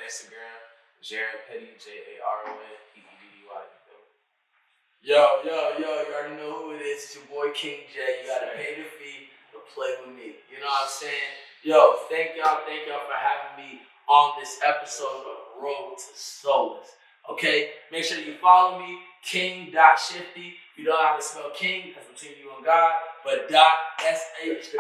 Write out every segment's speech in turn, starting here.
Instagram, Jaron Petty, Jaron Peddy. Yo, you already know who it is. It's your boy King J. You gotta pay the fee to play with me. You know what I'm saying? Yo, thank y'all for having me on this episode of Road to SOULACE. Okay? Make sure you follow me, King.Shifty. You know how to spell King, that's between you and God, but .SHIFTY.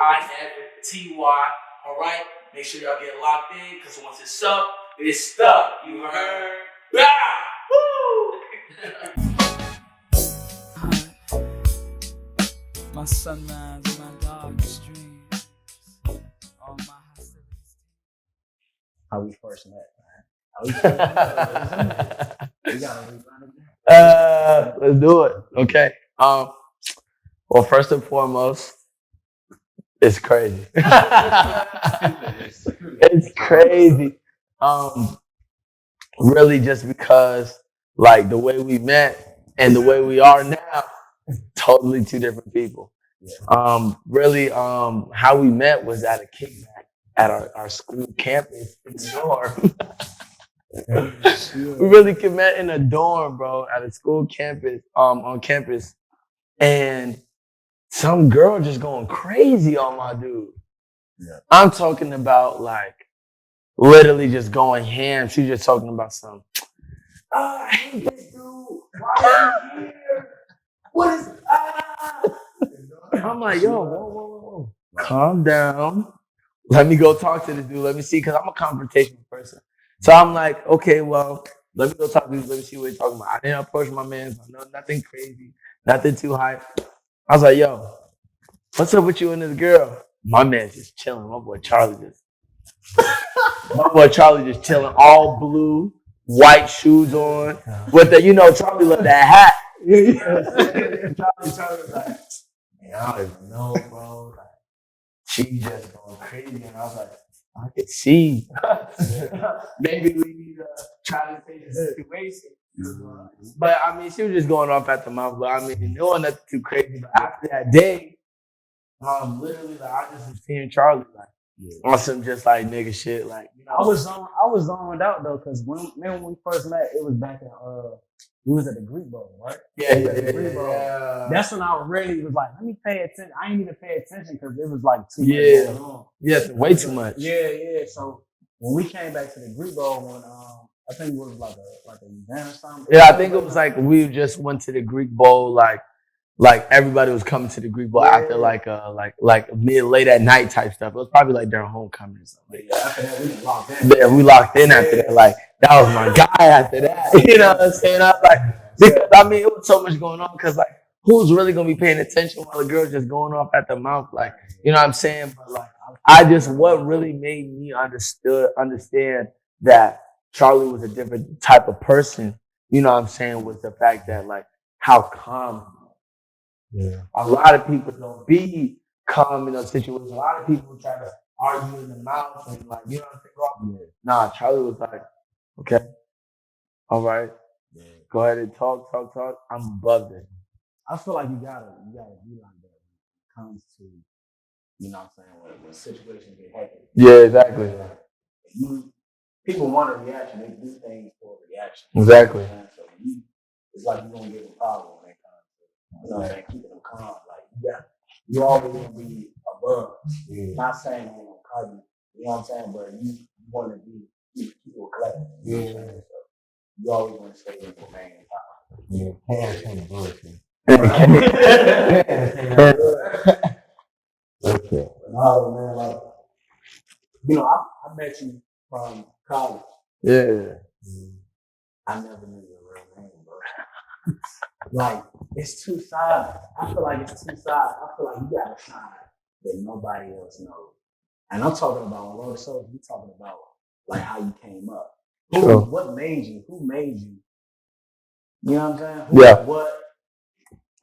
Alright? Make sure y'all get locked in, because once it's up, it's stuck. You heard? Bow! Woo! My sunrise, my darkest dreams, all my hostilities. How we first met, man. We gotta rerun it. Let's do it. Okay. Well, first and foremost, it's crazy. It's crazy. Really, just because, like, the way we met and the way we are now, totally two different people. Really, how we met was at a kickback at our school campus in the dorm. We really met in a dorm, bro, at a school campus, on campus. And some girl just going crazy on my dude. Yeah. I'm talking about, like, literally just going ham. She's just talking about some, I hate this dude. Why are you here? What is I'm like, yo, whoa. Calm down. Let me go talk to this dude. Let me see, because I'm a confrontational person. So I'm like, okay, well, let me go talk to this. Let me see what he's talking about. I didn't approach my man. I know nothing crazy, nothing too high. I was like, yo, what's up with you and this girl? My man's just chilling. My boy Charlie just chilling, all blue, white shoes on, with the, Charlie love that hat. Charlie was like, man, I don't even know, bro. Like, she just going crazy. And I was like, I could see. Maybe we need to try to take the situation. But I mean, she was just going off at the mouth. But I mean, it wasn't nothing too crazy. But after that day, literally, like, I just was seeing Charlie, like, on some just like nigga shit, like, I was zoned out though, because when we first met, it was back in we was at the Greek Bowl, right? Yeah. That's when I really was like, let me pay attention. I didn't even pay attention because it was like too much going on. Yeah, way too much. Yeah. So when we came back to the Greek Bowl, when I think it was like a event or something. Yeah, I think it was like we just went to the Greek Bowl, like everybody was coming to the Greek Bowl after like late at night type stuff. It was probably like during homecoming or something. Yeah, after that we locked in. Yeah, we locked in after that. Like, that was my guy after that. You know what I'm saying? I was like, because, I mean, it was so much going on, because, like, who's really gonna be paying attention while a girl just going off at the mouth? Like, you know what I'm saying? But like, what really made me understand that Charlie was a different type of person, you know what I'm saying, was the fact that, like, how calm. Yeah. A lot of people don't be calm in those situations. A lot of people try to argue in the mouth and, like, you know what I'm saying? Nah, Charlie was like, okay, all right, go ahead and talk. I'm above it. I feel like you gotta be like that when it comes to, you know what I'm saying, when situations get hectic. Yeah, exactly. People want a reaction. They do things for a reaction. Exactly. So it's like you're gonna give them power when they come. You know what I'm saying? Keeping them calm. Like, you always gonna be above. Not saying you ain't gonna call you. You know what I'm saying? But you want to keep people collected. You know what I'm saying? So you always want to stay in your main power. Yeah, can't bullshit. Okay. No, man, like, you know, I met you from college. Yeah. I never knew your real name, bro. Like, it's two sides. I feel like it's two sides. I feel like you got a side that nobody else knows. And I'm talking about on Road to SOULACE, we talking about like how you came up. What made you? Who made you? You know what I'm saying? What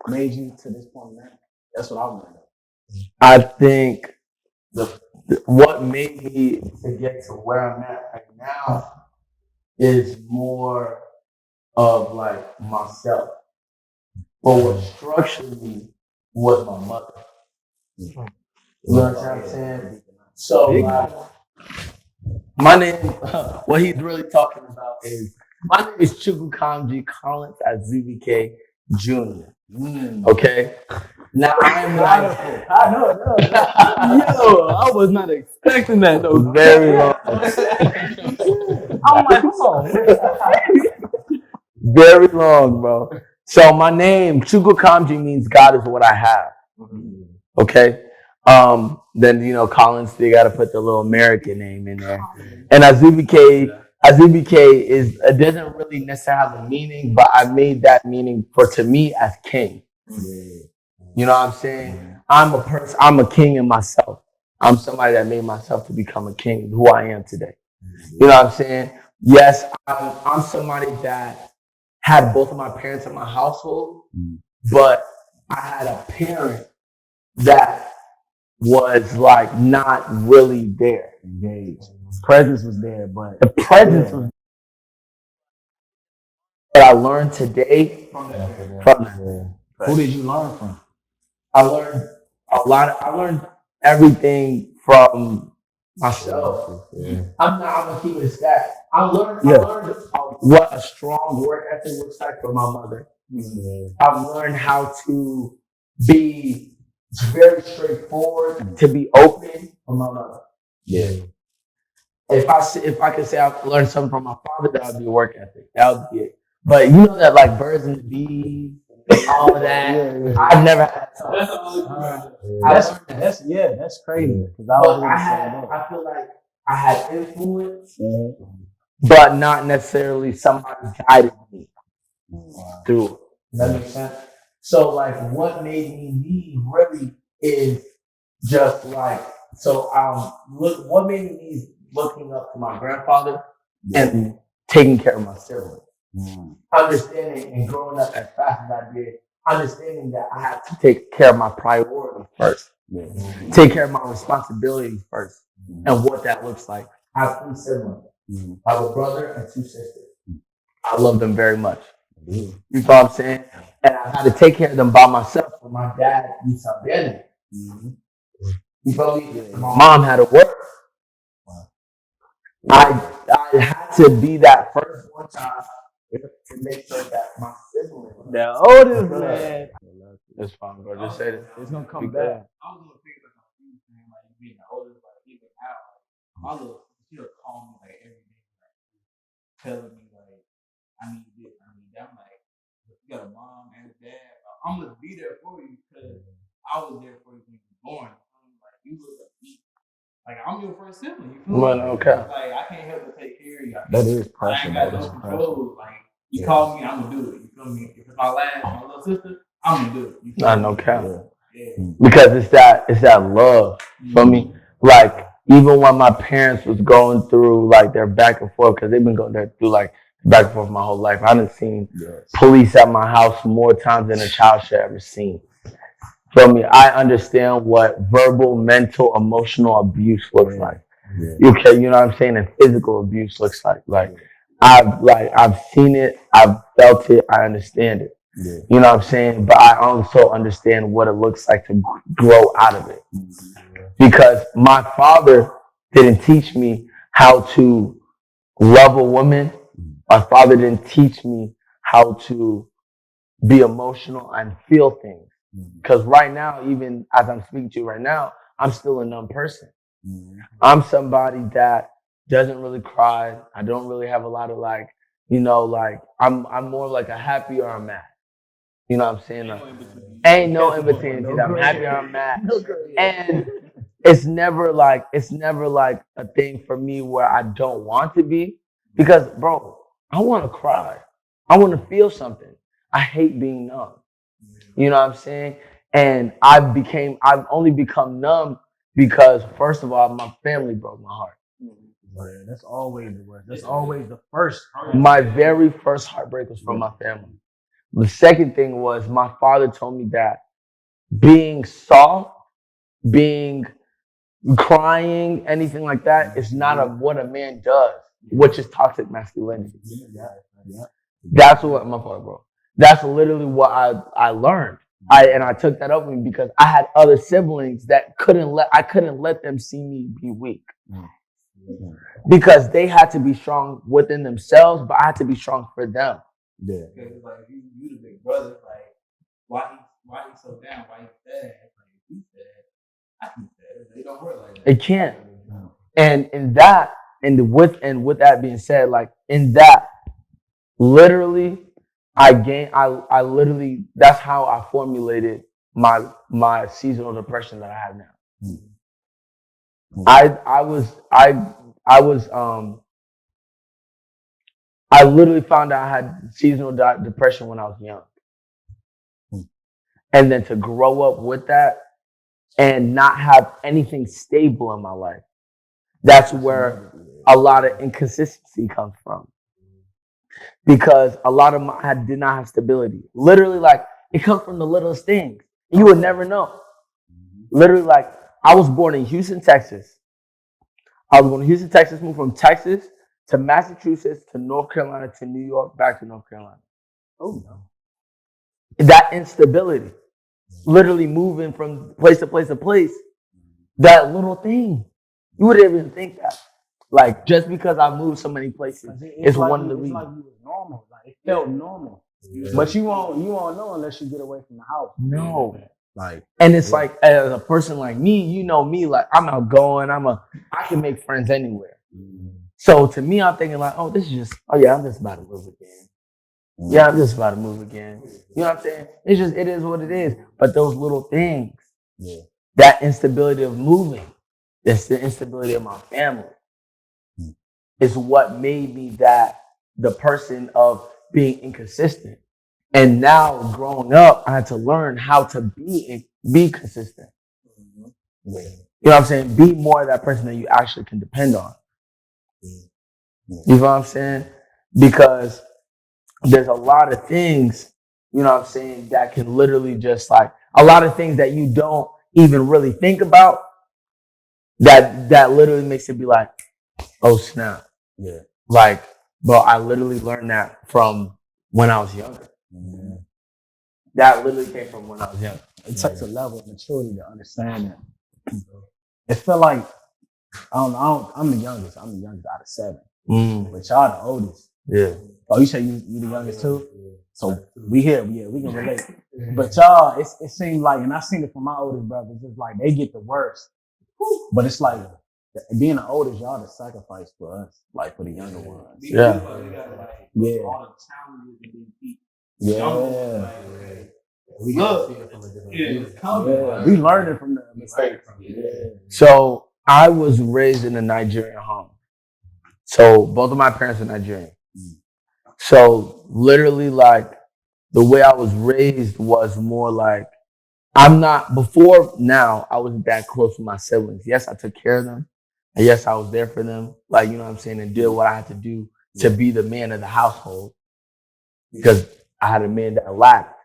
made you to this point now? That's what I want to know. I think what made me to get to where I'm at right now is more of like myself. But what structured me was my mother. You know what I'm saying? So like, My name, what he's really talking about is, my name is Chukwukamji Collins at ZBK Jr. Okay? Now I'm like, I know. Yo, I was not expecting that though. very long. I'm like, hold on. Very long, bro. So my name, Chukwukamji, means God is what I have. Okay? Then, you know, Collins, they got to put the little American name in there. And Azubike is, it doesn't really necessarily have a meaning, but I made that meaning to me as king. You know what I'm saying? I'm a king in myself. I'm somebody that made myself to become a king, who I am today. You know what I'm saying? Yes, I'm somebody that had both of my parents in my household, but I had a parent that was like not really there. Engaged. Presence was there, but The presence was what I learned today from them. who did you learn from? I learned a lot. I learned everything from myself. I'm gonna keep it a stat. I learned what a strong work ethic looks like from my mother. I've learned how to be very straightforward, to be open from my mother. If I could say I've learned something from my father, that would be work ethic. That would be it. But you know that like birds and the bees, all of that. I've never had that. That's crazy. I feel like I had influence, but not necessarily somebody guided me through it. Does that make sense? So like what made me really is just like, what made me looking up to my grandfather and taking care of my siblings. Understanding and growing up as fast as I did, understanding that I have to take care of my priorities first. Take care of my responsibilities first, and what that looks like. I have 3 siblings. I have a brother and 2 sisters. I love them very much. You know what I'm saying? And I had to take care of them by myself when my dad used to abandon me. You feel me? My mom had to work. I had to be that first one time to make sure that my siblings, The oldest man. it's fine, bro. Just say it. It's gonna come back. I was gonna think about you saying like being the oldest, like even now, like my little sister she'll call me like every day, like telling me like I need this, I need that. I'm like, you got a mom and a dad. I'm gonna be there for you because I was there for you when you were born. Like you look at me. Like I'm your first sibling. You feel me? Okay. Like I can't help but take care of you. That is I pressure. ain't got no control. Like you call me, I'm gonna do it. You feel me? If it's my little sister, I'm gonna do it. You feel me? No cap. Yeah. Because it's that love for me. Like even when my parents was going through like their back and forth, because they've been going through like back and forth my whole life. I done seen police at my house more times than a child should ever seen. Feel me? I understand what verbal, mental, emotional abuse looks like. Okay, you know what I'm saying? And physical abuse looks like. I've seen it, I've felt it, I understand it. You know what I'm saying? But I also understand what it looks like to grow out of it. Because my father didn't teach me how to love a woman. My father didn't teach me how to be emotional and feel things. Because right now, even as I'm speaking to you right now, I'm still a numb person. I'm somebody that doesn't really cry. I don't really have a lot of like, you know, like I'm more like a happy or I'm mad. You know what I'm saying? Ain't no in between. I'm happy or I'm mad. And it's never like a thing for me where I don't want to be. Because bro, I want to cry. I want to feel something. I hate being numb. You know what I'm saying? And I've only become numb because first of all, my family broke my heart. That's always the worst. That's always the first. My very first heartbreak was from my family. The second thing was my father told me that being soft, being crying, anything like that is not what a man does, which is toxic masculinity. That's what my father bro. That's literally what I learned. I took that up with me because I had other siblings that I couldn't let them see me be weak. because they had to be strong within themselves, but I had to be strong for them. Yeah. Because it's like you the big brother, like why he so down? Why he sad? Like if he sad, I can sad. They don't work like that. It can't. And in that, with that being said, like in that, literally, I literally, that's how I formulated my seasonal depression that I have now. I literally found out I had seasonal depression when I was young. And then to grow up with that and not have anything stable in my life, that's where a lot of inconsistency comes from. Because a lot of I did not have stability. Literally, like, it comes from the littlest things. You would never know. Literally, like, I was born in Houston, Texas. Moved from Texas to Massachusetts to North Carolina to New York, back to North Carolina. Oh, no. That instability, literally moving from place to place to place, that little thing, you wouldn't even think that. Like, just because I moved so many places, it's like one of the reasons. It's like you was normal. Like, it felt normal. Yeah. But you won't know unless you get away from the house. No. Like, and it's like, as a person like me, you know me, like, I'm outgoing. I can make friends anywhere. So to me, I'm thinking like, I'm just about to move again. Yeah, I'm just about to move again. You know what I'm saying? It is what it is. But those little things, that instability of moving, that's the instability of my family, is what made me the person of being inconsistent. And now growing up, I had to learn how to be consistent. You know what I'm saying? Be more of that person that you actually can depend on. You know what I'm saying? Because there's a lot of things, you know what I'm saying, that can literally just like, a lot of things that you don't even really think about, that literally makes it be like, oh snap. Yeah. Like, bro, I literally learned that from when I was younger. Mm-hmm. That literally came from when I was young. It takes a level of maturity to understand that. It felt like, I'm the youngest. I'm the youngest out of 7. But y'all the oldest. Yeah. Oh, you say you the youngest too? So we here, we can relate. But y'all, it seemed like, and I seen it from my oldest brothers, it's like they get the worst. But it's like, being the oldest, y'all the sacrifice for us, like for the younger ones. Yeah. Yeah. All the challenges and then keep we look, we learning from the mistakes. So I was raised in a Nigerian home. So both of my parents are Nigerian. So literally, like, the way I was raised was more like, before now, I wasn't that close with my siblings. Yes, I took care of them. And yes, I was there for them. Like, you know what I'm saying? And did what I had to do to be the man of the household. Because I had a man that lacked.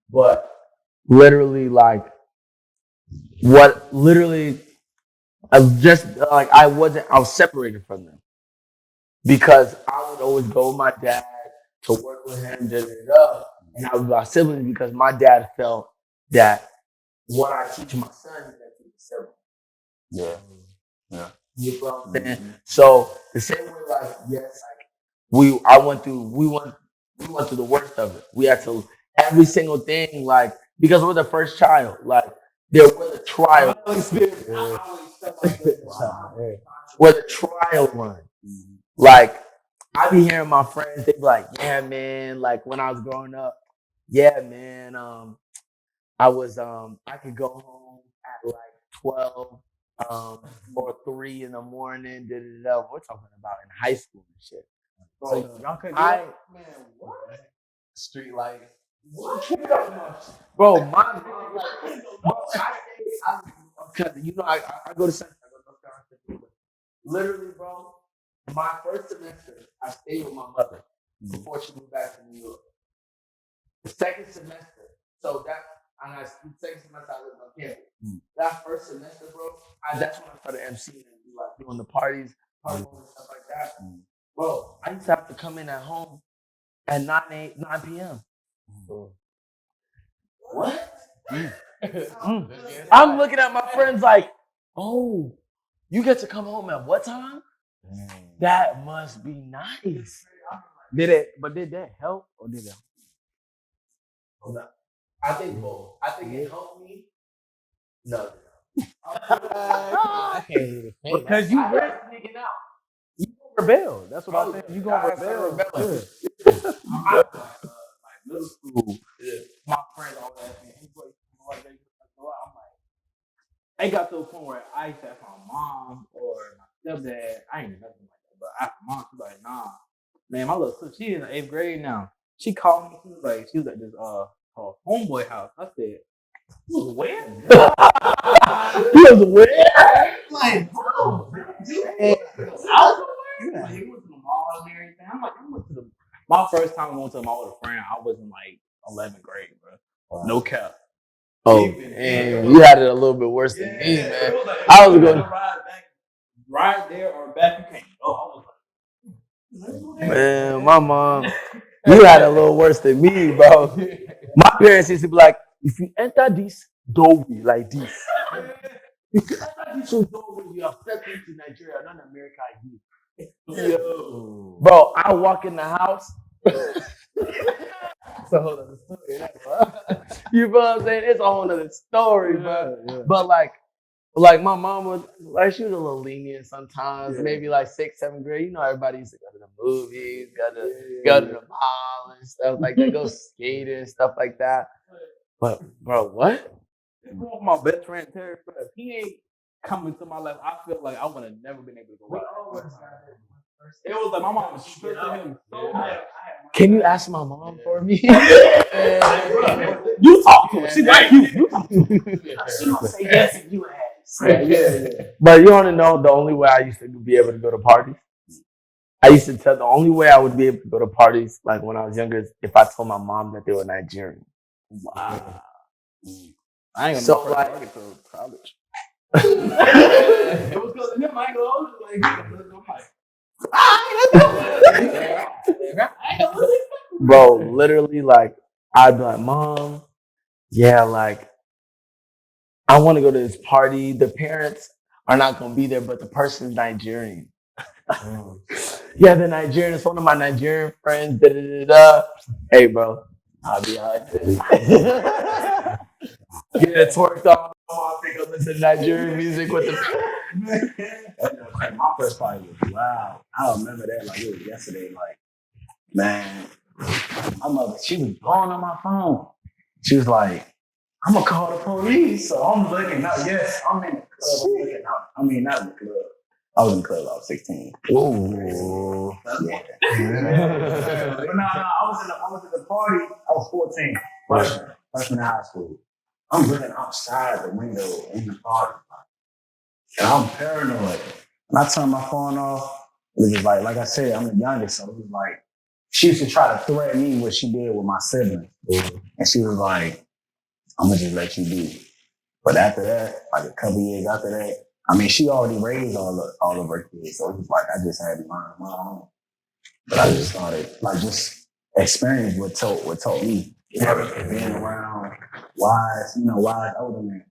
But literally, like, I was separated from them. Because I would always go with my dad to work with him, and I was with my siblings because my dad felt that what I teach my son, is that teach the siblings. Yeah. You know what I'm saying? Mm-hmm. So the same way, like, yes, like we went through the worst of it. We had to every single thing, like, because we're the first child, like there was a trial. Where the trial run. Like, I be hearing my friends, they be like, yeah, man, like when I was growing up, yeah, man, I could go home at like 12 or 3 in the morning. We're talking about in high school and shit. Bro, so y'all could man, what? Street life. What? Bro, my mom, like, because you know, I go to Central, I go to North Carolina. Literally, bro, my first semester, I stayed with my mother before she moved back to New York. The second semester, the second semester I lived on campus. That first semester, bro, that's when I started emceeing and like doing the parties and stuff like that. Bro, I used to have to come in at home at 9 p.m. What? I'm looking at my friends like, oh, You get to come home at what time? That must be nice. Did that help or did it? I think both. I think it helped me. No. I can't even think. Because you sneaking out. rebel. That's what I think. You gonna rebel. I like middle school. Yeah. My friends always ask me, "Hey, boy, what they go out?" I'm like, It got to a point where I used to ask my mom or my stepdad. I ain't nothing like that, but after mom, she's like, "Nah, man, my little sister, she in the 8th grade now. She called me. She was at this her homeboy house. I said, "You was where?" He was where? like, bro, out somewhere? Like, you went to the mall and everything. I'm like, I went to the. My first time going to the mall with a friend, I was in like 11th grade, bro. No cap. Oh, and you had it a little bit worse than me, man. I was going right there or back. You can't go. I was like, man, my mom, you had it a little worse than me, bro. My parents used to be like, if you enter this doorway like this, if you enter this doorway, you are stepping into Nigeria, not America again. Yo. Bro, I walk in the house. It's a whole other story. You know what I'm saying? It's a whole other story, bro. Yeah. But like my mom was like, she was a little lenient sometimes, maybe like 6th, 7th grade. You know, everybody used to go to the movies, go to the mall and stuff like that, go skating and stuff like that. But bro, what? It's one of my best friend Terry. Bro, if he ain't coming to my life, I feel like I would have never been able to go out. It was like my mom was stripping him so bad. Can you ask my mom for me? You talk to her. She like you. You talk to her. she gonna say yes and you ask. Yeah. But you want to know the only way I used to be able to go to parties? I used to tell the only way I would be able to go to parties, like when I was younger, is if I told my mom that they were Nigerian. Wow. I ain't gonna So, know like- until college. It was because of him. I ain't gonna Bro, literally, like, I'd be like, Mom, yeah, like, I want to go to this party. The parents are not going to be there, but the person's Nigerian. Yeah, they're Nigerian. It's one of my Nigerian friends. Da, da, da, da. Hey, bro, I'll be all right. Get it twerked off. I think I'll listen to Nigerian music with the. My first party was loud. I remember that like it was yesterday. Like, man, my mother, she was blowing on my phone. She was like, I'm gonna call the police. So I'm looking out. Yes, I'm in the club. I'm looking out. I mean, not in the club. I was in the club. I was 16. Ooh. Yeah. But no, I was at the party. I was 14. Freshman in high school. I'm looking outside the window in the party. And I'm paranoid. And I turned my phone off. It was just like I said, I'm the youngest, so it was like, she used to try to threaten me what she did with my siblings. And she was like, I'm gonna just let you be. But after that, like a couple years after that, I mean, she already raised all of her kids, so it was like I just had to learn my own. But I just started, like, just experience what taught me. Being around wise older men.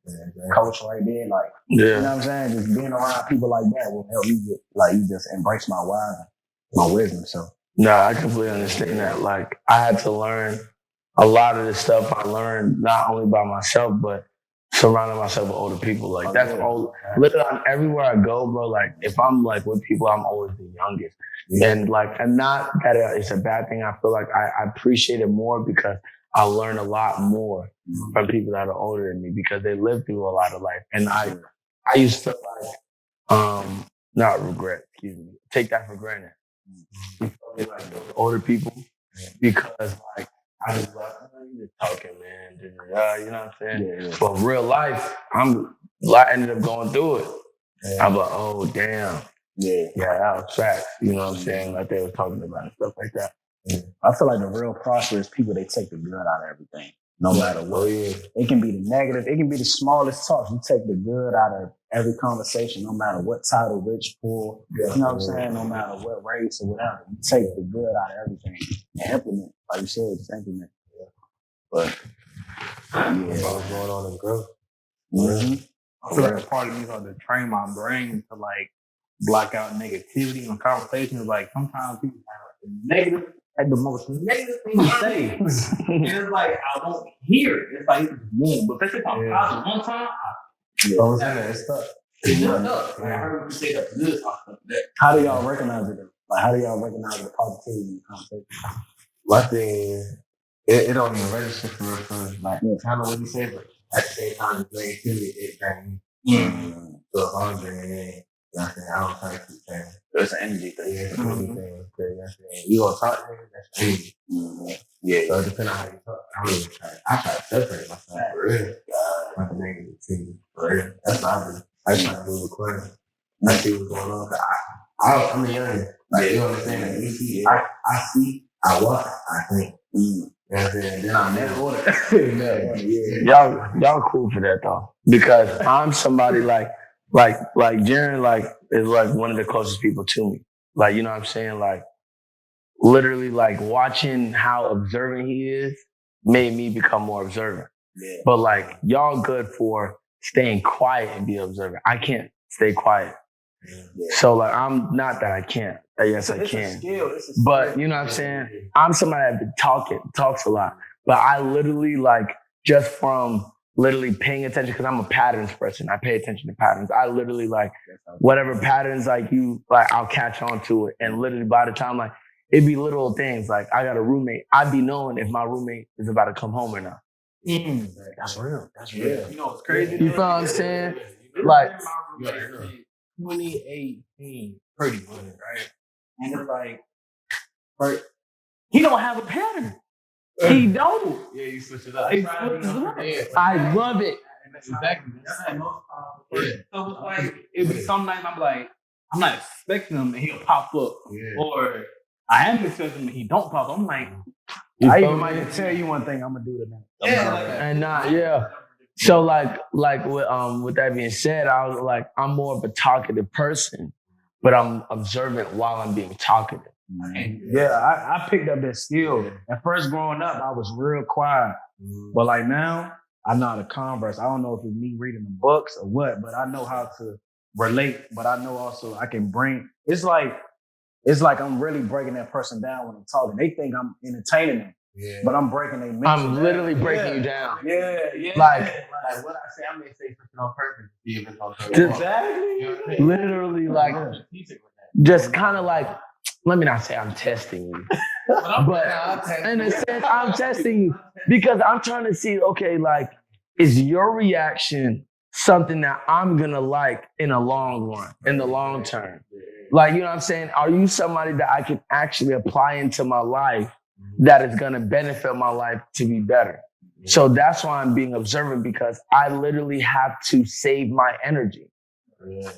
Coach right there, like, you know what I'm saying? Just being around people like that will help you you just embrace my wisdom. So. No, I completely understand that. Like, I had to learn a lot of the stuff I learned not only by myself, but surrounding myself with older people. Like, that's all. Literally, everywhere I go, bro. Like, if I'm like with people, I'm always the youngest. And like, and not that it's a bad thing. I feel like I appreciate it more because I learn a lot more from people that are older than me because they lived through a lot of life. And I used to like, not regret, take that for granted. Like older people because like I just like you just talking, man. You know what I'm saying? Yeah. But real life, I ended up going through it. Yeah. I'm like, oh damn. Yeah, that was facts. You know what I'm saying? Like they were talking about and stuff like that. Yeah. I feel like the real prosperous people, they take the good out of everything. No matter what. It can be the negative, it can be the smallest talk. You take the good out of every conversation, no matter what title, rich, poor, you know what I'm saying? No matter what race or whatever. You take the good out of everything and implement. Like you said, just implement. But What's going on in growth? Mm-hmm. I feel like a part of me is like to train my brain to like block out negativity and conversations. Like sometimes people have like the negative, like the most negative thing to say. And it's like I won't hear it. It's like boom. But if it's on positive one time, It's tough. it's not up. Like I heard you say that good stuff like that. How do y'all recognize it? Like, how do y'all recognize the positivity in the conversation? My thing, it don't even register for like kind of what you say, but at the same time, it's negativity. It brings so if I'm bringing in, you know what I'm saying, I don't try to keep saying. It's an energy thing. Yeah, it's anything. You know what I'm saying? You gonna talk to me? That's energy. Yeah. So depending on how you talk, I try to separate myself for real. Like the negativity for real. That's what I do. I try to do recording. I see what's going on. I'm a young, like, you understand? Like, you see, I see, I watch, I think. You know what I'm saying? Then I never order. Y'all cool for that though, because I'm somebody like Jaron, like is like one of the closest people to me. Like, you know what I'm saying? Like, literally, like watching how observant he is made me become more observant. Yeah. But like, y'all good for staying quiet and be observant. I can't stay quiet. Yeah. So like, I'm not that I can't. Yes, I can. But you know what I'm saying? I'm somebody that talks a lot. But I literally like, just from literally paying attention, because I'm a patterns person. I pay attention to patterns. I literally like whatever patterns like you, like I'll catch on to it. And literally by the time like, it'd be little things. Like I got a roommate. I'd be knowing if my roommate is about to come home or not. That's real. That's real. You know what's crazy? You feel what I'm saying? Like, 2018, pretty much, right? And it's like, right, he don't have a pattern. He don't. Yeah, you switch it up. I love it. Exactly. That's how most times. So it's like, it'd be some nights I'm like, I'm not expecting him and he'll pop up. Yeah. Or I am expecting him and he don't pop up. I'm like, I even might tell you one thing I'm gonna do tonight. So like with that being said, I was like, I'm more of a talkative person, but I'm observant while I'm being talkative. Yeah, I picked up that skill. At first growing up, I was real quiet. But like now, I know how to converse. I don't know if it's me reading the books or what, but I know how to relate. But I know also I can bring, it's like I'm really breaking that person down when I'm talking. They think I'm entertaining them. Yeah. But I'm breaking their mental. I'm literally breaking you down. Yeah. Like what I say, I may say something on purpose. Even on purpose. Exactly. Literally, like, just kind of like, let me not say I'm testing you, but in a sense, I'm testing you because I'm trying to see, okay, like, is your reaction something that I'm gonna like in the long run, in the long term? Like, you know what I'm saying? Are you somebody that I can actually apply into my life that is gonna benefit my life to be better? So that's why I'm being observant, because I literally have to save my energy.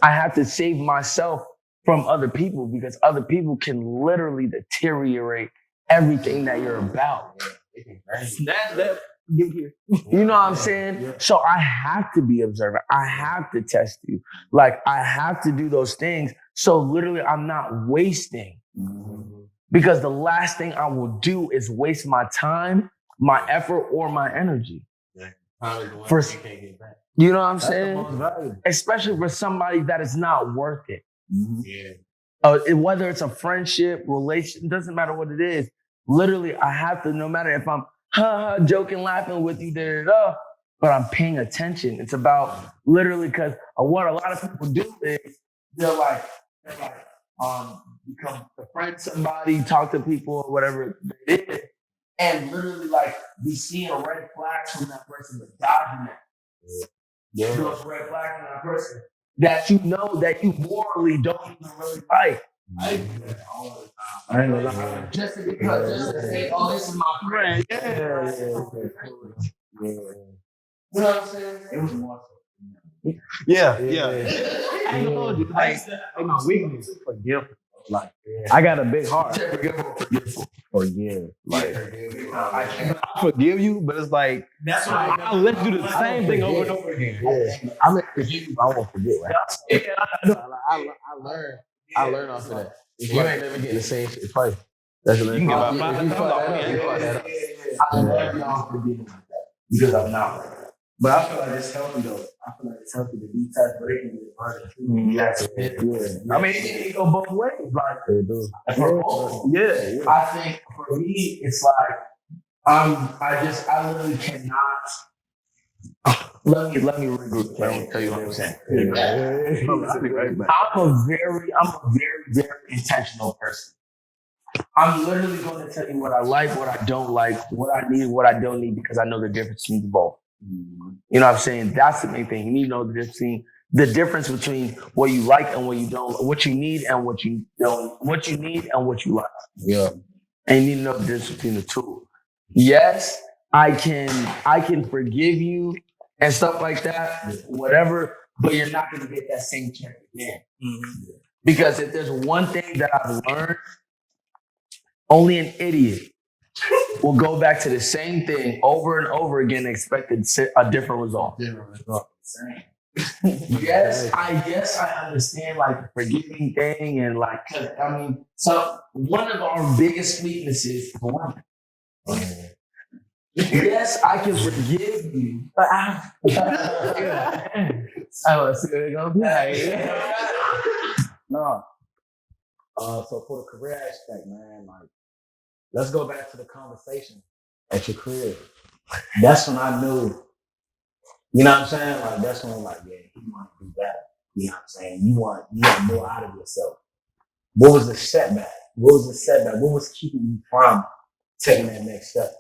I have to save myself from other people, because other people can literally deteriorate everything that you're about. snatch that, give here. You know what I'm saying? Yeah. So I have to be observant. I have to test you. Like, I have to do those things. So literally I'm not wasting. Because the last thing I will do is waste my time, my effort, or my energy. For, you know what I'm saying? Especially for somebody that is not worth it. Whether it's a friendship, relation, doesn't matter what it is. Literally, I have to, no matter if I'm joking, laughing with you, but I'm paying attention. It's about literally, because what a lot of people do is they're like become a friend to somebody, talk to people or whatever it is, and literally like be seeing red flags from that person, but dodging that. Those red flags from that person that you know that you morally don't even really like. I do that all the time. I ain't gonna lie. Just because to say, oh, this is my friend. Yeah. You know what I'm saying? It was more so. Yeah. I ain't gonna hold you. Like my weakness is forgiveness. Like, I got a big heart. Forgive. Like, I forgive you, but it's like that's why I'll let you do the same thing over and over again. Yeah. I may forgive you, but I won't forget. Right? I learned off of that. You ain't never getting the same shit twice. That's You can get about 5 I learned y'all to be like that because I'm not. But I feel like it's healthy though. I feel like it's healthy to be touched, but it can be harder too. Yeah. I mean, it go both ways. Like, They do. for both. Yeah. I think for me, it's like, I literally cannot. Let me regroup. Let me tell you what I'm saying. I'm a very, very intentional person. I'm literally going to tell you what I like, what I don't like, what I need, what I don't need, because I know the difference between both. You know what I'm saying? That's the main thing. You need to know the difference between what you like and what you don't, what you need and what you don't, what you need and what you like. Yeah. And you need to know the difference between the two. Yes, I can forgive you and stuff like that, whatever, but you're not going to get that same check again. Because if there's one thing that I've learned, only an idiot will go back to the same thing over and over again and expect a different result. Yes, I understand like the forgiving thing and like, I mean, so one of our biggest weaknesses is women. Yes, I can forgive you, but I was gonna be No. So for the career aspect, man, like, let's go back to the conversation at your crib. That's when I knew, you know what I'm saying? Like, that's when I'm like, yeah, you want to do better. You know what I'm saying? You want more out of yourself. What was the setback? What was keeping you from taking that next step?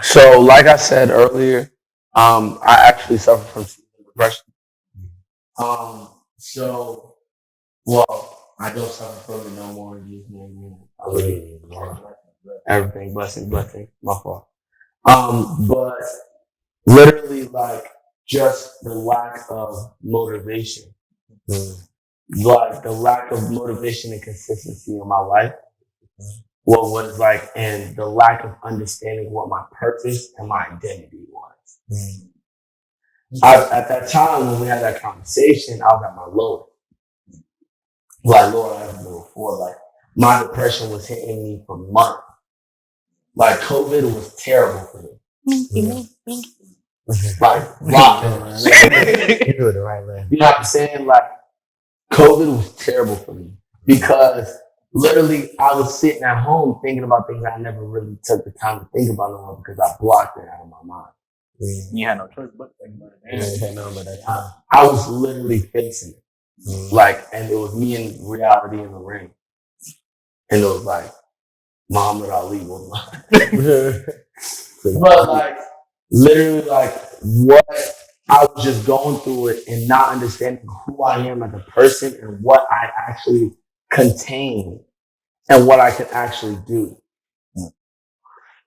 So like I said earlier, I actually suffer from depression. I don't suffer from it no more. Everything, blessing, my fault. But literally, like, just the lack of motivation, like the lack of motivation and consistency in my life. What was like, and the lack of understanding what my purpose and my identity was. At that time when we had that conversation, I was at my lowest. Like, Lord, I never before. Like, my depression was hitting me for months. Like, COVID was terrible for me. Like, lockdown. You do it the right way. You know what I'm saying? Like, COVID was terrible for me because literally I was sitting at home thinking about things I never really took the time to think about no more because I blocked it out of my mind. You had no choice but to think about it. You know, but that time. I was literally facing it. Like, and it was me in reality in the ring. And it was like, Muhammad Ali was mine. But like, literally like, what I was just going through it and not understanding who I am as a person and what I actually contain and what I can actually do.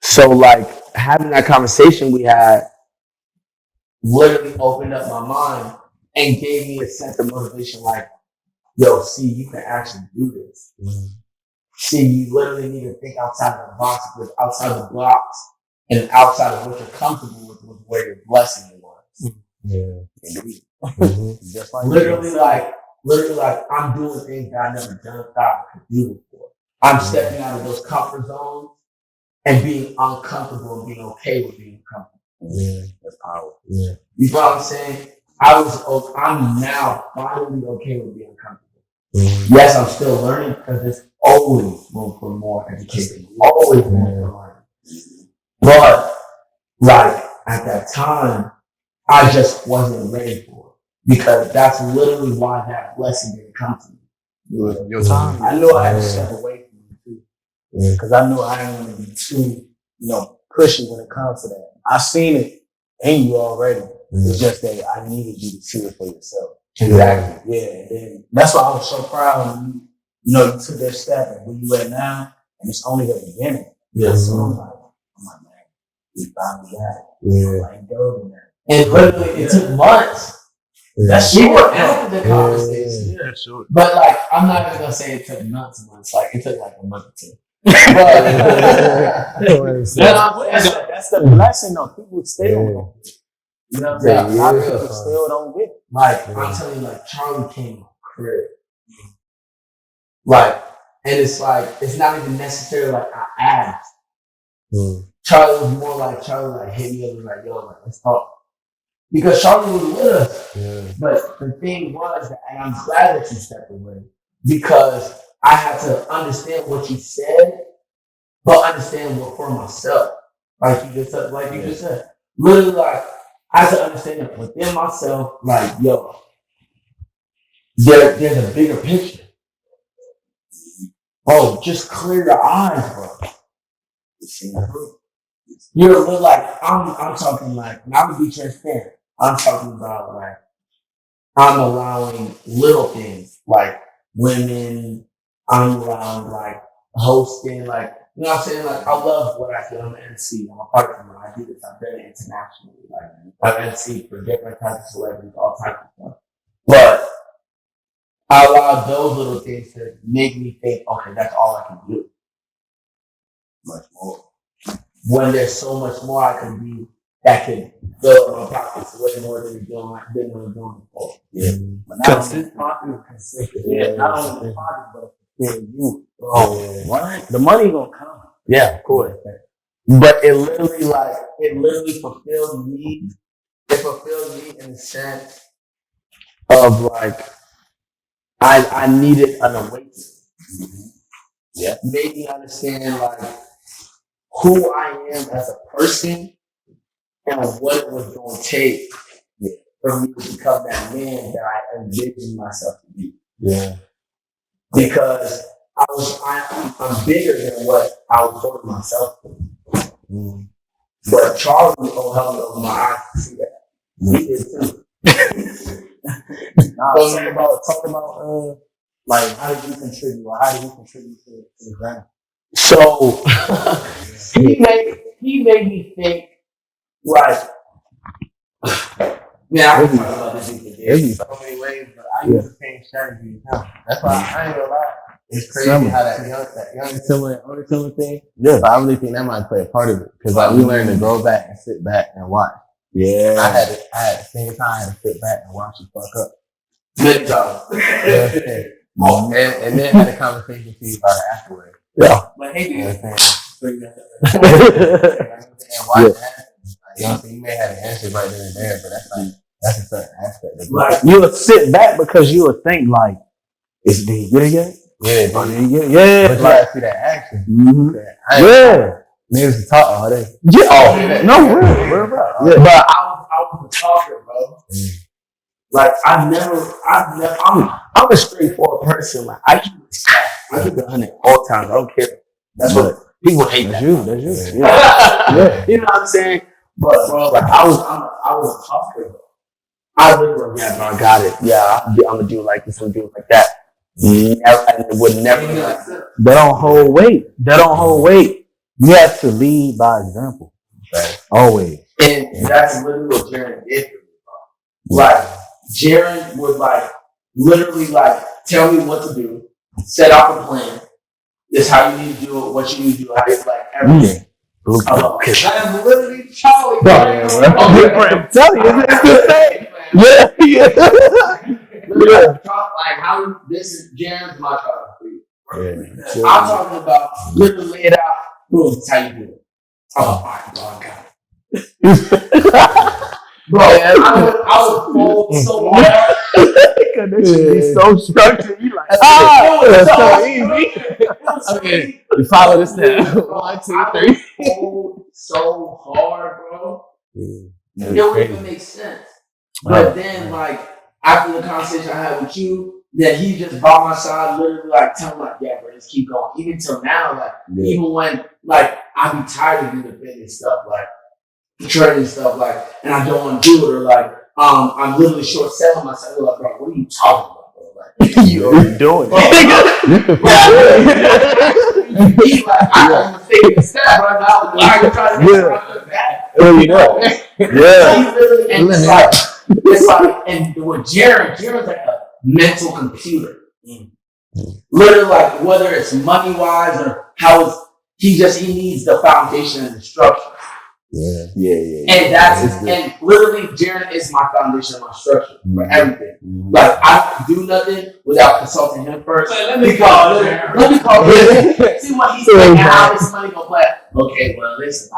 So like, having that conversation we had literally opened up my mind and gave me a sense of motivation, like, yo, see, you can actually do this. See, you literally need to think outside of the box, outside of the blocks, and outside of what you're comfortable with where your blessing was. Just like Literally like, I'm doing things that I never thought I could do before. I'm stepping out of those comfort zones and being uncomfortable and being okay with being uncomfortable. That's powerful. You know what I'm saying? I'm now finally okay with being uncomfortable. Yes, I'm still learning because there's always room for more education. Always room for learning. But like, at that time, I just wasn't ready for it because that's literally why that blessing didn't come to me. Your time. I knew I had to step away from it too. Because I knew I didn't want to be too, pushy when it comes to that. I've seen it in you already. It's just that I needed you to see it for yourself. Exactly. Yeah. And that's why I was so proud when you took that step and where you at now, and it's only the beginning. So I'm like, man, we finally got it. I ain't building that. And literally, it took months. That's We short. were having the conversation. Yeah, sure. But like, I'm not even gonna say it took months. Like, it took like a month or two. That's the blessing though. People still don't get it. You know what I'm saying? A lot of people still don't get it. Like, I'm telling you, like, Charlie came to my crib. Like, and it's like, it's not even necessarily like I asked. Charlie was more like, hit me up and like, yo, let's talk. Because Charlie was with us. Yeah. But the thing was that, and I'm glad that you stepped away, because I had to understand what you said, but understand what for myself. Like you just said. Literally, like, I had to understand it within myself, like, yo, there's a bigger picture. Oh, just clear your eyes, bro. You're a little like, I'm talking like, and I'm gonna be transparent. I'm talking about like, I'm allowing little things like women. I'm allowing like hosting, like, you know what I'm saying? Like, I love what I do. I'm an MC. I'm a partner. I do this. I've done it internationally. Like, I'm MC for different types of celebrities, all types of stuff. But I allow those little things to make me think, okay, that's all I can do. Much more. When there's so much more I can do that can fill my pockets way more than we're doing before. Yeah. But not consistent. Yeah. Not only the pockets, but for you. Oh, what? The money gonna come. Yeah, of course. But it literally fulfilled me. It fulfilled me in the sense of like, I needed an awakening. Mm-hmm. Yeah. Made me understand like who I am as a person and what it was going to take for me to become that man that I envisioned myself to be. Yeah. Because I'm bigger than what I was holding myself to. Mm. But Charlie will help me open my eyes to see that. He did too. Talk about like how did you contribute or how did you contribute to the ground? So he made me think like, man, I can talk about this in so many ways, but I use the same strategy as him. That's why I ain't gonna lie. It's crazy how that young similar thing. Yeah, but I really think that might play a part of it because like we learned to go back and sit back and watch. Yeah, I had at the same time to sit back and watch you fuck up. Good job. And then had a conversation to you about it afterwards. Yeah. But hey, you know what I'm saying? You know, you may have an answer right then and there, but that's a certain aspect of it. Like, you would sit back because you would think like, did he get it yet? Yeah, did he get it? Yeah. But you gotta see that action. Mm-hmm. Yeah. Niggas talk all day. Yeah. Oh, no, real, bro. Yeah. But I was a talker, bro. Mm. Like I'm a straightforward person. Like I keep it 100 all the time. I don't care. That's what people hate. That's you. Yeah. Yeah. You know what I'm saying? But bro, like I was a talker, bro. I literally, yeah, bro, I got it. Yeah, I'm gonna do it like this. I'm gonna do it like that. I would never. They don't hold weight. You have to lead by example. Right. Always. And that's literally what Jaron did for me, bro. Like Jaron would like literally like tell me what to do, set out a plan. This is how you need to do it, what you need to do, how it's like everything. That's literally Charlie. I'm telling you, it's the same. Yeah. Like how this is Jaron's my child for you. Yeah. I'm talking about literally lay it out. Boom, that's how you do it. Oh, all right, bro, I got it. Bro, I would fold so hard. Because this should be so structured. You like, that's so easy. Okay, you follow this now. 1, 2, 3. Fold so hard, bro. It wouldn't even make sense. But then, like, after the conversation I had with you, that he just by my side, literally like telling me like, yeah, bro, just keep going. Even till now, like, even when like I be tired of independent stuff, like training stuff, like, and I don't want to do it, or like, I'm literally short selling myself. Like, bro, what are you talking about, bro? Like, you already doing it. He's like, I don't want to take a step right now. I was trying to get that. Yeah. And it's like, and with Jaron's like a mental computer. Literally, like whether it's money wise or how he needs the foundation and the structure. Yeah. And and literally Jaron is my foundation and my structure for everything. Like I don't do nothing without consulting him first. Let me call him. See what he's saying, how this money gonna play. Okay, well listen,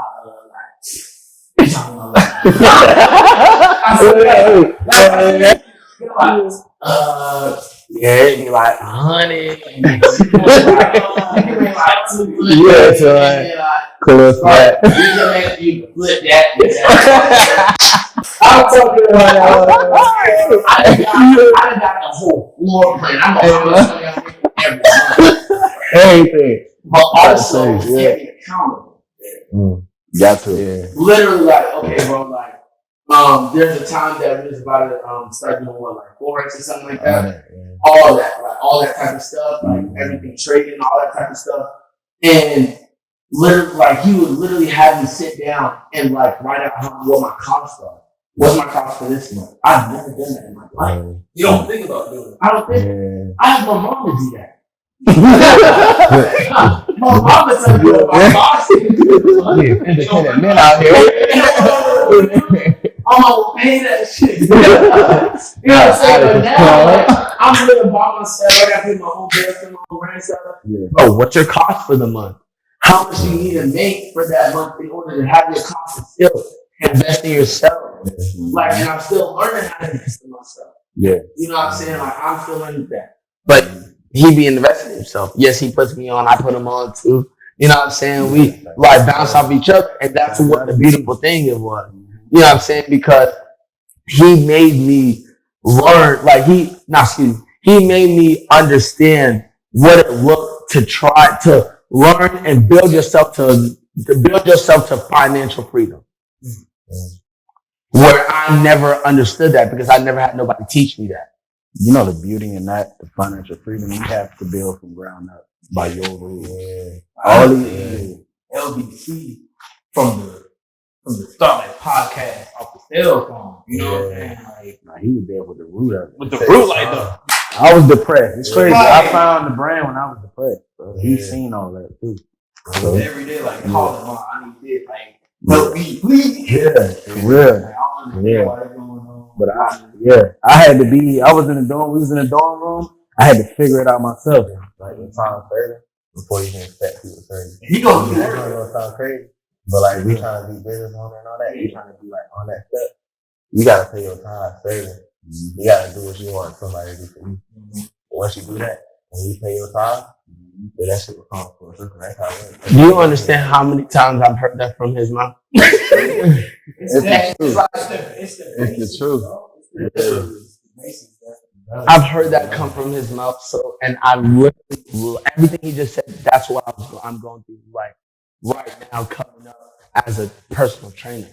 something like that. Yeah, it'd be like 100. Yeah, so close that. You can flip that. I'm talking about I got the whole floor plan. I'm gonna every month. Everything. But also Yeah. getting accountable. Got to. Yeah. Literally, like, okay, bro, like, there's a time that we was about to start doing what, like Forex or something like that. All that type of stuff, like everything trading, all that type of stuff. And literally, like, he would literally have me sit down and like write out what my costs are. What's my cost for this month? I've never done that in my life. You don't think about doing it. I don't think. I have my mom to do that. My mama tell me about my boss. Independent men out here. I'm gonna pay that shit. You know what I'm saying? But now, like, I'm living by myself. I gotta pay my own bills and my own rent stuff. Oh, what's your cost for the month? How much you need to make for that month in order to have your confidence still invest in yourself? Like, and I'm still learning how to invest in myself. Yeah. You know what I'm saying? Like, I'm still learning that. But he be investing in himself. Yes, he puts me on. I put him on too. You know what I'm saying? We like bounce off each other, and that's what the beautiful thing it was. You know what I'm saying? Because he made me learn. Like he made me understand what it looked to try to learn and build yourself to financial freedom. Where I never understood that because I never had nobody teach me that. You know the beauty in that, the financial freedom, you have to build from ground up by your rules. All these LBC from the start of the podcast off the cell phone. You know what I'm saying? Like, He was there with the root of it. with the root like that. I was depressed. It's crazy. Right. I found the brand when I was depressed. So he's seen all that too. So, Every day, like, calling mom, I need this, like, help me, please. yeah, for real. Like, I don't understand why that's going on. But I had to be, I was in the dorm, we was in the dorm room. I had to figure it out myself. Like when time 30, before you can expect people 30. He gonna do It's that. gonna sound crazy. But like we trying to be business owner and all that, you trying to be like on that step. You gotta pay your time saving. You gotta do what you want somebody to do for you. Once you do that, when you pay your time, then that shit will come for us. That's how it works. Do you understand how many times I've heard that from his mouth? It's the truth. I've heard that come from his mouth. So, and I literally, everything he just said, that's what I'm going through, like right now, coming up as a personal trainer.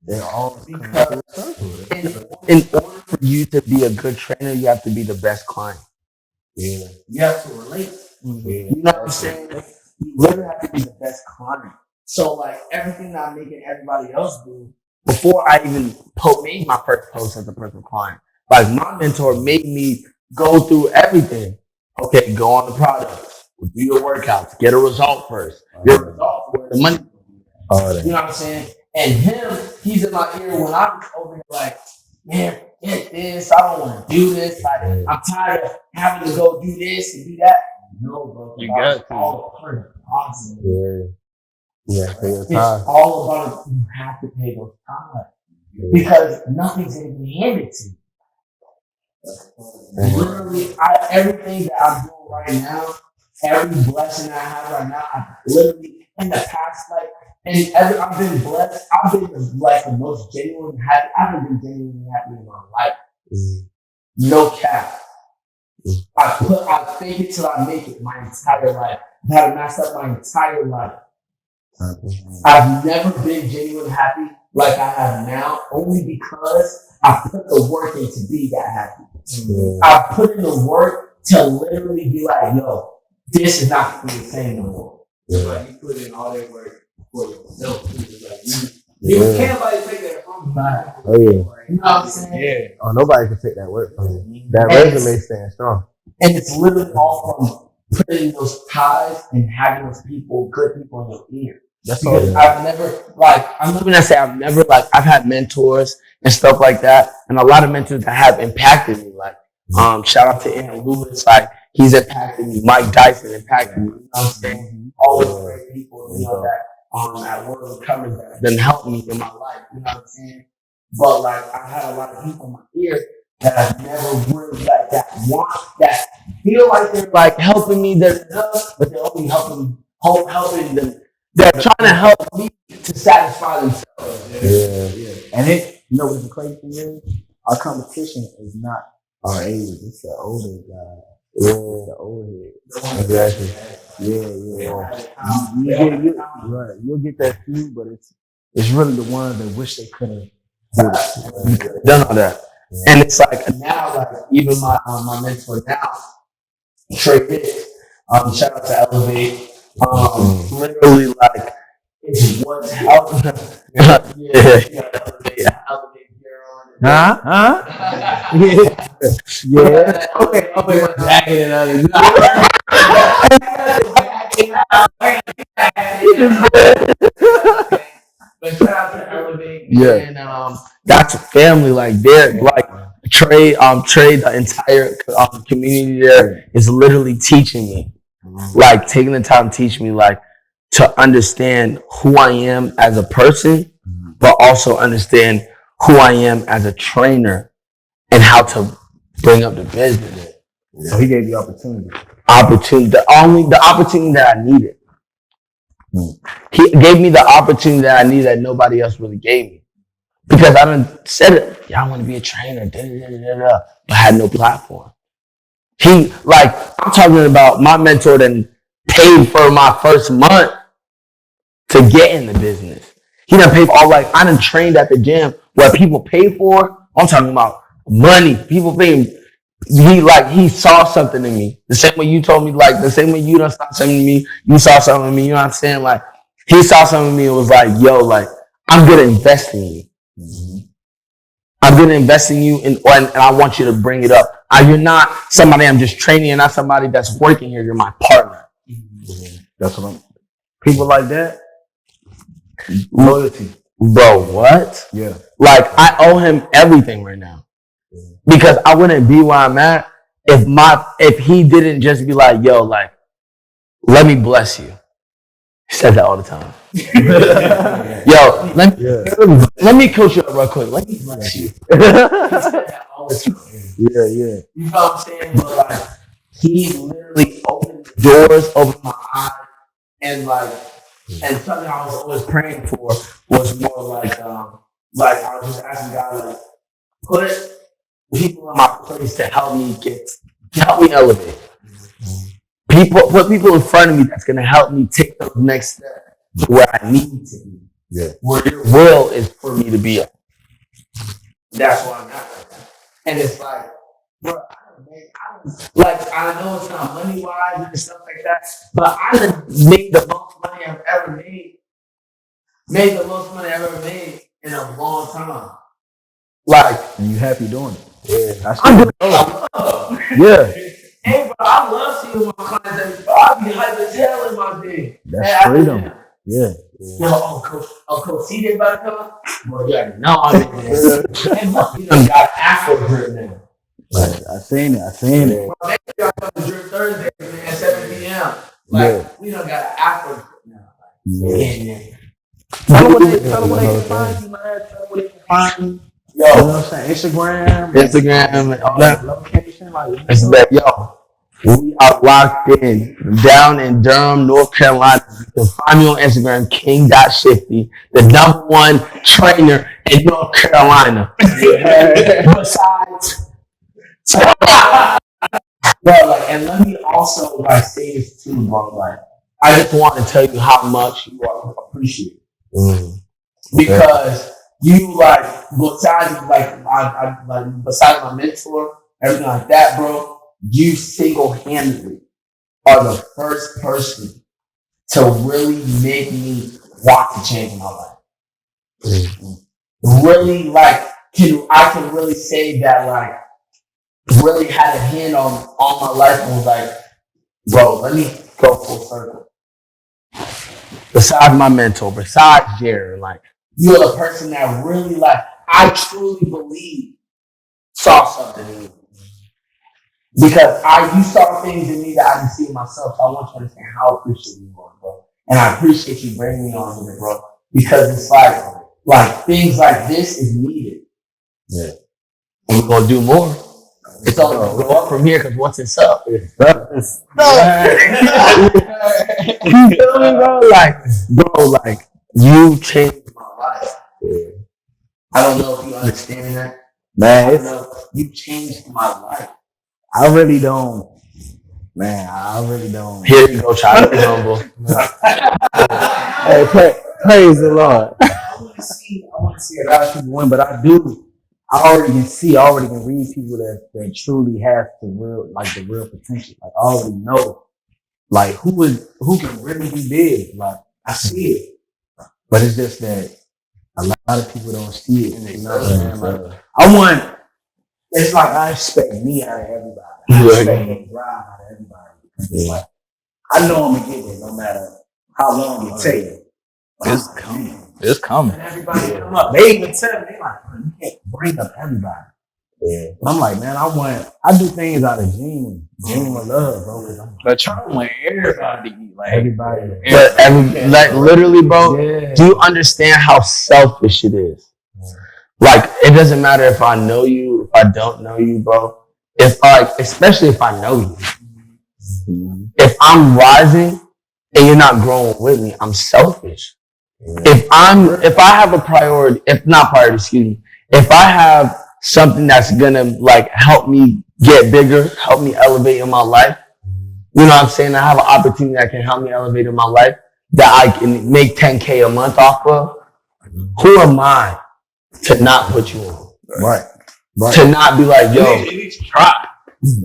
They're all Because in order for you to be a good trainer, you have to be the best client. You have to relate. You know what I'm saying? You literally have to be the best client. So, like, everything that I'm making everybody else do, Before I even made my first post as a personal client, like my mentor made me go through everything. Okay, go on the products, do your workouts, get a result first. Get a result where the money. you know what I'm saying? And he's in my ear when I'm over here like, man, get this. I don't want to do this. Like, I'm tired of having to go do this and do that. No, bro. You got to. All part of the process. Yeah, pay your It's time. all about you have to pay those time because nothing's going to be handed to you. Literally, everything that I'm doing right now, every blessing that I have right now, I literally in the past, like, and I've been blessed. I've been like the most genuine happy. I haven't been genuinely happy in my life. No cap. I fake it till I make it my entire life. I've had to mess up my entire life. I've never been genuinely happy like I have now, only because I put the work in to be that happy. I put in the work to literally be like, yo, this is not the same no more. Like, you put in all that work for yourself. Like, you can't nobody take that from you. Oh yeah. You know what I'm saying? Yeah. Oh, nobody can take that work from you. That resume stands strong. And it's literally all from putting those ties and having those people, good people in your ear. That's Because all. I've never, like, I'm not gonna say I've had mentors and stuff like that, and a lot of mentors that have impacted me. Like, shout out to Aaron Lewis, like he's impacted me. Mike Dyson impacted me. You know what I'm saying? all those great people, you know, that at work recovering that then helped me in my life. You know what I'm saying? But like I had a lot of people in my ear that I never really like that feel like they're like helping me, but they're only helping them. They're trying to help me to satisfy themselves. Yeah. And you know what the crazy thing is? Our competition is not our age. It's the older guy. Yeah. It's the old head. Exactly. Right. You'll get that few, but it's really the ones that wish they could have Done all that. And it's like now, like even my mentor now, Trey Hicks, shout out to Elevate. Literally like it's what's helping. Elevate Jaron. Yeah. Okay. But shout out to Elevate. Yeah. And that's a family. Like they're like Trey, the entire community there is literally teaching me. Like taking the time to teach me like to understand who I am as a person, but also understand who I am as a trainer and how to bring up the business. So he gave you opportunity. The opportunity that I needed. He gave me the opportunity that I needed that nobody else really gave me. Because I done said it, yeah, I want to be a trainer, but I had no platform. I'm talking about my mentor that paid for my first month to get in the business. He done paid for I done trained at the gym where people pay for. I'm talking about money. People paying. He saw something in me. The same way you told me, the same way you done saw something in me, you saw something in me, you know what I'm saying? Like, he saw something in me and was like, yo, like, I'm gonna invest in you. I'm gonna invest in you and I want you to bring it up. You're not somebody I'm just training, you're not somebody that's working here, you're my partner. That's what people like that. Loyalty. Bro, what? Yeah. Like, I owe him everything right now. Because I wouldn't be where I'm at if he didn't just be like, yo, like, let me bless you. He said that all the time. Yo, let me coach you up real quick. Let me bless you. He said that all the time. Yeah. You know what I'm saying? But like, he literally opened the doors, opened my eyes, and something I was always praying for was more like I was just asking God, like, put people in my place to help me elevate. Put people in front of me that's gonna help me take the next step to where I need to be. Yeah. Where your will is for me to be at. That's why I'm at right now. And it's like, bro, I know it's not money wise and stuff like that, but I done made the most money I've ever made. Made the most money I've ever made in a long time. And you happy doing it. Yeah. That's I'm doing what I love. Yeah. Hey, bro, I love seeing my clients. I be hype as hell in my day. That's freedom. Yeah. Yo, Coach C did about to come? Well, yeah, no, I'm in there. And look, you done got Afro drip now. I seen it. Well, maybe y'all come to drip Thursday, man, at 7 p.m. We done got an Afro drip now. Yeah. Tell them where they can find you, man. Tell them where they can find you. Yo, you know what I'm saying? Instagram, and all that. Location, It's that, yo. We are locked in down in Durham, North Carolina. You can find me on Instagram, king.shifty, the #1 trainer in North Carolina. Besides, bro, and let me also say this too, bro. I just want to tell you how much you are appreciated. Because you besides besides my mentor, everything like that, bro, you single-handedly are the first person to really make me want to change my life. Really, I can really say that, really had a hand on my life and was like, bro, let me go full circle. Besides my mentor, besides Jaron, you're the person that really, I truly believe saw something in me. Because you saw things in me that I didn't see in myself. So I want you to understand how appreciative you are, bro. And I appreciate you bringing me on here, bro, because it's like things like this is needed. Yeah. And we're gonna do more. It's all gonna go up from here because once it's up, it's up. It's up. You feel me, bro? Like, you changed my life. Yeah. I don't know if you understand that. Man, You changed my life. I really don't. Man, I really don't. Here you go, try to be humble. Hey, praise the Lord. I want to see a lot of people win, but I already can read people that truly have the real potential. Like, I already know, like, who can really be big. Like, I see it, but it's just that a lot of people don't see it. You know what I'm saying? Like, it's like I expect me out of everybody. I expect a drive out of everybody. Like, I know I'm gonna get there no matter how long it takes. It's coming. It's coming. And everybody come up. They even tell me, they like, you can't bring up everybody. Yeah. But I'm like, man, I do things out of genuine love, bro. But trying to want everybody to eat, like Everybody. But like literally, bro, do you understand how selfish it is? Like, it doesn't matter if I know you, if I don't know you, bro. Especially if I know you. If I'm rising and you're not growing with me, I'm selfish. If I have a priority, if I have something that's gonna like help me get bigger, help me elevate in my life, you know what I'm saying? I have an opportunity that can help me elevate in my life that I can make 10K a month off of. Who am I to not put you on? Right. To not be like, yo, at least try.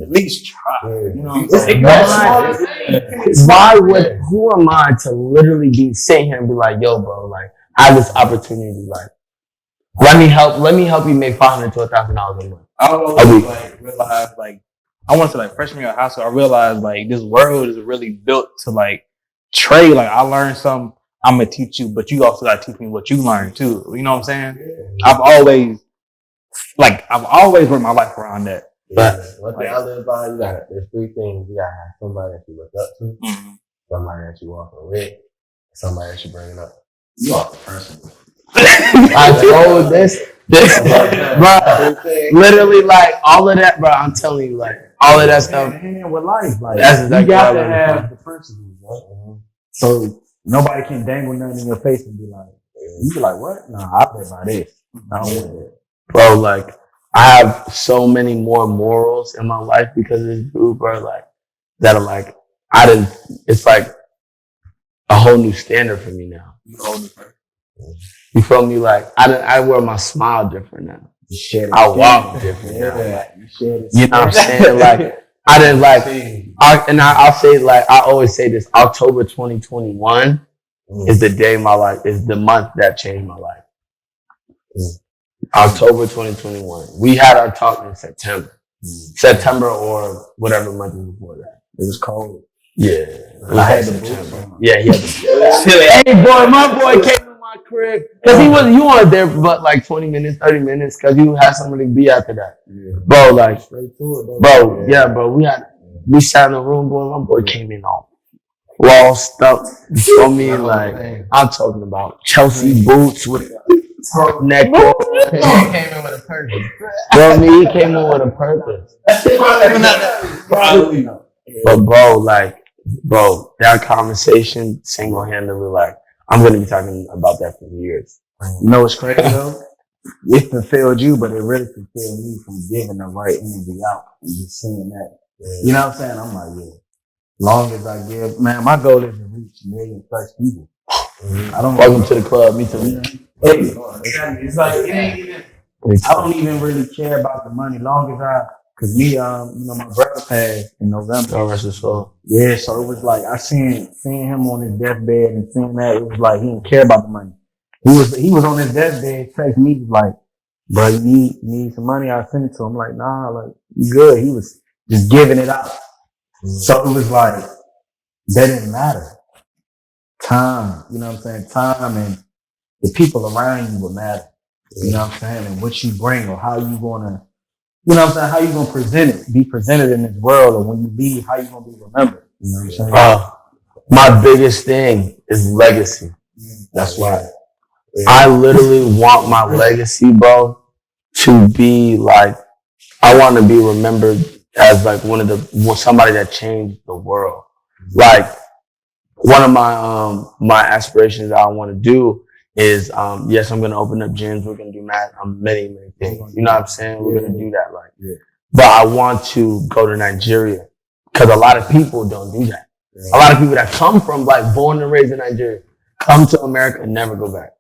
At least try. You know what I'm saying? who am I to literally be sitting here and be like, yo, bro, like, I have this opportunity, like, let me help you make $500 to $1,000 a month. I always like realize like I want to like freshman year of high school. I realized like this world is really built to like trade. Like I learned something, I'm gonna teach you, but you also gotta teach me what you learned too. You know what I'm saying? I've always worked my life around that. But one thing I live by, there's three things. You gotta have somebody that you look up to, somebody that you walking with, somebody that you bringing up. You are the person. I told this, bro, literally like all of that, bro. I'm telling you, like all of that stuff. Hand with life, like That's exactly you got what to I have the principles, right? So nobody can dangle nothing in your face and be like, you be like, what? Nah, I play by this. I don't want that. Bro, like I have so many more morals in my life because of this group, bro. Like that are like it's like a whole new standard for me now. You feel me? Like I wear my smile different now. I walk different now. You know what I'm saying? Like I didn't like, I'll say like I always say this. October 2021 is the day my life is the month that changed my life. October 2021. We had our talk in September or whatever month before that. It was cold. Yeah, I had the boots on. Yeah, he had the. Hey, boy, my boy came to my crib because you weren't there for but like 20 minutes, 30 minutes because you had somebody to be after that. Yeah. Bro, like straight to it, bro. Yeah, bro. We sat in the room, boy. My boy came in all lost up. You feel me? Like I'm talking about Chelsea boots with neck. He came in with a purpose. Bro, he came in with a purpose. But bro, that conversation single-handedly, like, I'm gonna be talking about that for years. You know what's crazy though? It fulfilled you, but it really fulfilled me from giving the right energy out and just seeing that. You know what I'm saying? I'm like, yeah. Long as I give, man, my goal is to reach 1 million plus people. Welcome to the club, me too. It's like it ain't even. I don't even really care about the money, long as cause me, my brother passed in November. God rest his soul. Yeah, so it was like I seen him on his deathbed and seeing that, it was like he didn't care about the money. He was on his deathbed, text me, was like, bro, you need some money? I sent it to him. I'm like, nah, like, you good. He was just giving it out. So it was like, that didn't matter. Time, you know what I'm saying? Time and the people around you will matter. You know what I'm saying? And what you bring or how you gonna, you know what I'm saying? How you gonna present it, be presented in this world, or when you leave, how you gonna be remembered. You know what I'm saying? My biggest thing is legacy. That's why. I literally want my legacy, bro, to be like, I want to be remembered as like somebody that changed the world. Like one of my aspirations that I want to do is, yes, I'm going to open up gyms. We're going to do many things. You know what I'm saying? We're going to do that. Like, but I want to go to Nigeria because a lot of people don't do that. A lot of people that come from like born and raised in Nigeria come to America and never go back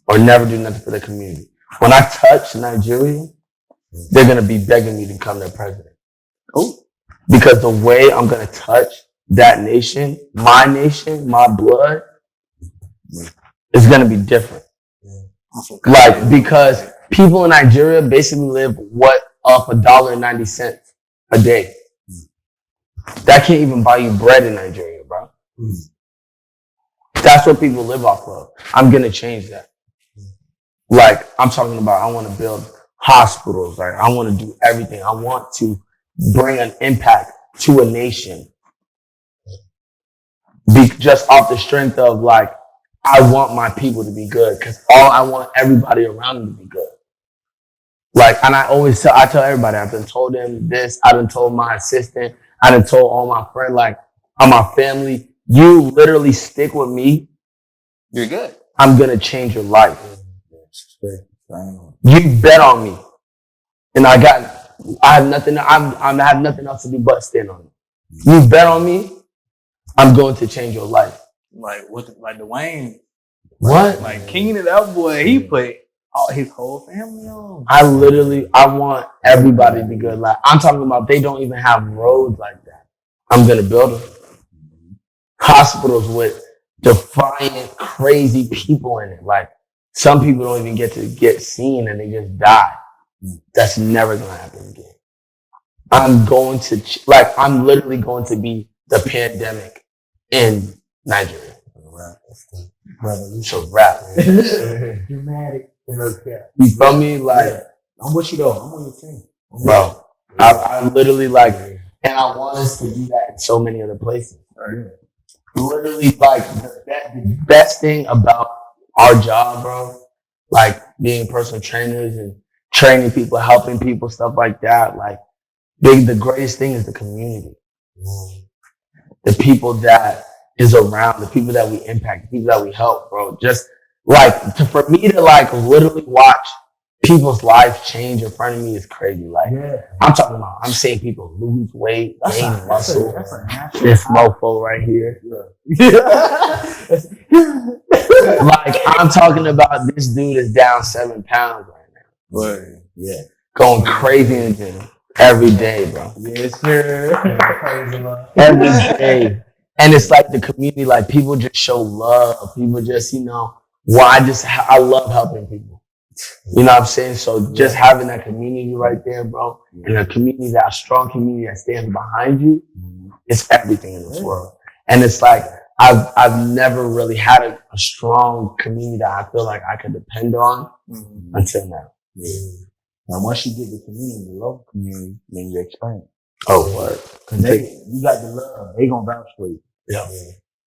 or never do nothing for the community. When I touch Nigeria, they're going to be begging me to become their president. Oh, because the way I'm going to touch that nation, my blood, is going to be different. Like, because people in Nigeria basically live off $1.90 a day. That can't even buy you bread in Nigeria, bro. That's what people live off of. I'm going to change that. Like, I'm talking about, I want to build hospitals. Like, I want to do everything. I want to bring an impact to a nation. Just off the strength of like, I want my people to be good because I want everybody around me to be good. Like, and I tell everybody, I've done told them this, I done told my assistant, I done told all my friends, like, all my family, you literally stick with me. You're good. I'm going to change your life. You bet on me. And I have nothing else to do but stand on it. You bet on me, I'm going to change your life. Like Dwayne. What? Like Keenan, that boy, he put his whole family on. I want everybody to be good. Like, I'm talking about they don't even have roads like that. I'm going to build them. Hospitals with defiant, crazy people in it. Like, some people don't even get seen and they just die. That's never going to happen again. I'm literally going to be the pandemic in Nigeria. So rap. Dramatic. You feel me? Like, I'm with you though. I'm on your team. Bro, I literally like, and I want us to do that in so many other places. Literally, like, the best thing about our job, bro, like being personal trainers and training people, helping people, stuff like that, like, the greatest thing is the community. The people that is around, the people that we impact, the people that we help, bro. Just like, for me to like literally watch people's lives change in front of me is crazy. Like, I'm talking about, I'm seeing people lose weight, gain muscle. This mofo right here. Like, I'm talking about this dude is down 7 pounds right now. Going crazy in the gym every day, bro. Yes, sir. Every day. And it's like the community, like, people just show love. People just, I love helping people. You know what I'm saying? So just having that community right there, bro, and a strong community that stands behind you, it's everything in this world. And it's like, I've never really had a strong community that I feel like I could depend on until now. Now, once you get the community, the local community, then you expand. Oh, what? Cause you got the love. They gonna vouch for you. Yeah.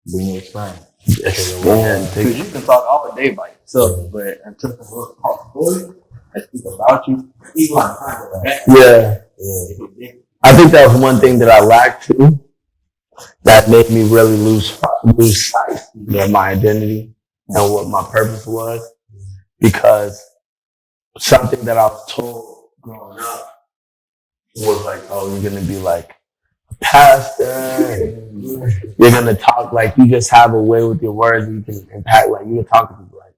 Then you expand. Because you can talk all day by yourself, but until the world talks for you, and speak about you, people are trying to Yeah. I think that was one thing that I lacked too, that made me really lose sight of my identity and what my purpose was, because something that I was told growing up was like, oh, you're going to be like a pastor. You're going to talk like, you just have a way with your words and you can impact, like, you can talk to people. Like,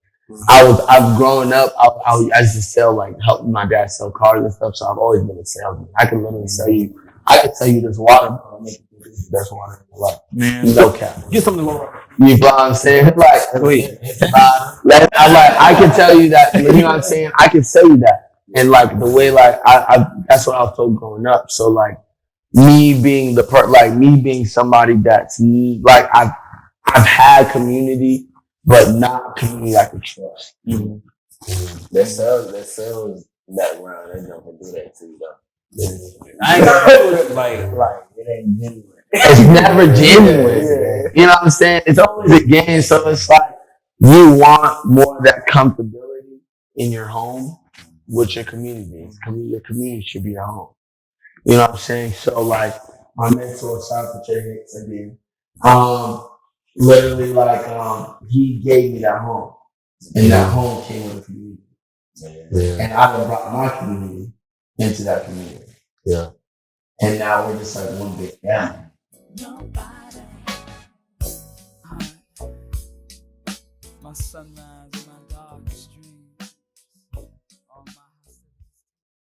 I've grown up, I used to sell, like, help my dad sell cars and stuff. So I've always been a salesman. I can literally sell you this water, bro, make you the best water in your life. Man, no cap. Get something more. You know what I'm saying? Like, I can tell you that, you know what I'm saying? I can tell you that. And like the way, like, that's what I was told growing up. So like, me being me being somebody that's like, I've had community, but not community I could trust. That sales background, they don't do that to you though. I ain't gonna do it like It ain't genuine. It's never genuine. You know what I'm saying? It's always a game. So it's like you want more of that comfortability in your home with your community. Your community should be your home. You know what I'm saying? So like my mentor, shout out to Trey Hicks again. Literally like he gave me that home. And that home came with a community. Yeah. And I done brought my community into that community. Yeah. And now we're just like one big family. My sunrise, my darkest dream.